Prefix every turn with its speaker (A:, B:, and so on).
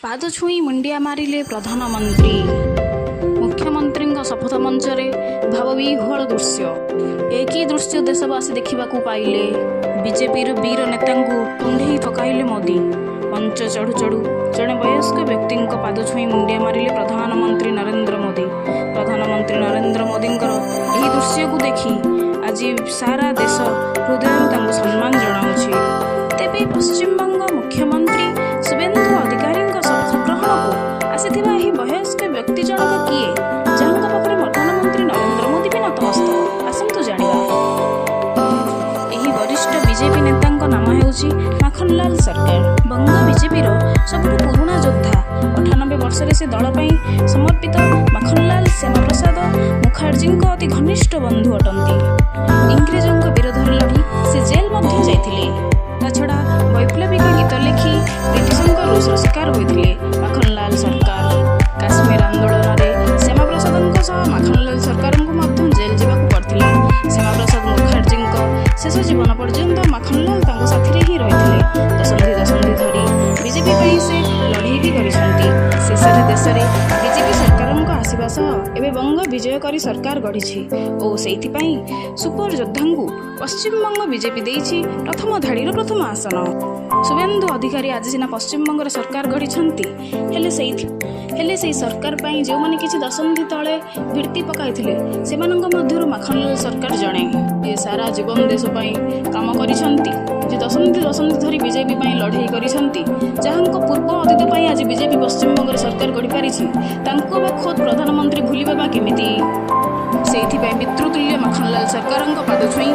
A: पाद छुई मुंडिया मारिले प्रधानमंत्री। मुख्यमंत्री शपथ मंचरे भावविह्वल दृश्य। एक ही दृश्य देशवासी देखा पाइले। बीजेपी वीर नेता कुंडे पकाइले मोदी। मंच चढ़ु चढ़ु जड़े वयस्क व्यक्ति पाद छुई मुंडिया मारिले प्रधानमंत्री नरेंद्र मोदी। प्रधानमंत्री नरेंद्र मोदी यही दृश्य को देखी आज सारा देश हृदय सम्मान जनाऊँगी। तेबे पश्चिमबंग मुख्यमंत्री शुभेन्दु अधिकारी शपथ ग्रहण को आसीथिबा एही वयस्क व्यक्ति जनक किए जहां पाखरे प्रधानमंत्री नरेंद्र मोदी भी नतमस्तक। आसंतु जानिबा। एही वरिष्ठ बीजेपी नेता नाम हेउछि माखनलाल सरकार। बंग बीजेपी सबुठु पुराणा योद्धा। 98 वर्ष से दल पर समर्पित माखनलाल श्यामाप्रसाद मुखार्जी अति घनिष्ठ बंधु अटंती। इंग्रेजों विरोध लड़ी से जेल मध्य जाइथिले। ताछड़ा वैप्लविक गीत लिखि ब्रिटिशों रोषर शिकार होते माखनलाल सरकार। काश्मीर आंदोलन में श्यामाप्रसाद माखनलाल सरकार को जेल जावाक पड़ता। श्यामाप्रसाद मुखार्जी शेष जीवन पर्यंत माखनलाल साथी ही रही। दशंधि धरी बीजेपी से लड़े भी करते। शेष देश में बीजेपी सरकार आसवा सह एवं बंग विजयकारी सरकार गढ़ी और से सुपर योद्धा पश्चिमबंग बीजेपी देछि प्रथम धाड़ी प्रथम आसन। शुभेन्दु अधिकारी आज सीना पश्चिमबंग सरकार गढ़ी हेले से सरकार पाई जो मैंने किसी दशंधि तले भित्ति पकाई से माखनलाल सरकार जड़े। ये सारा जीवन देश काम कर दशंधि धरी बीजेपी लड़े कर पूर्व अतीत आज बीजेपी पश्चिमबंग सरकार गढ़ी पारी खोद प्रधानमंत्री भूलिबा केमिति। से पितृतुल्य माखनलाल सरकार पाद छुई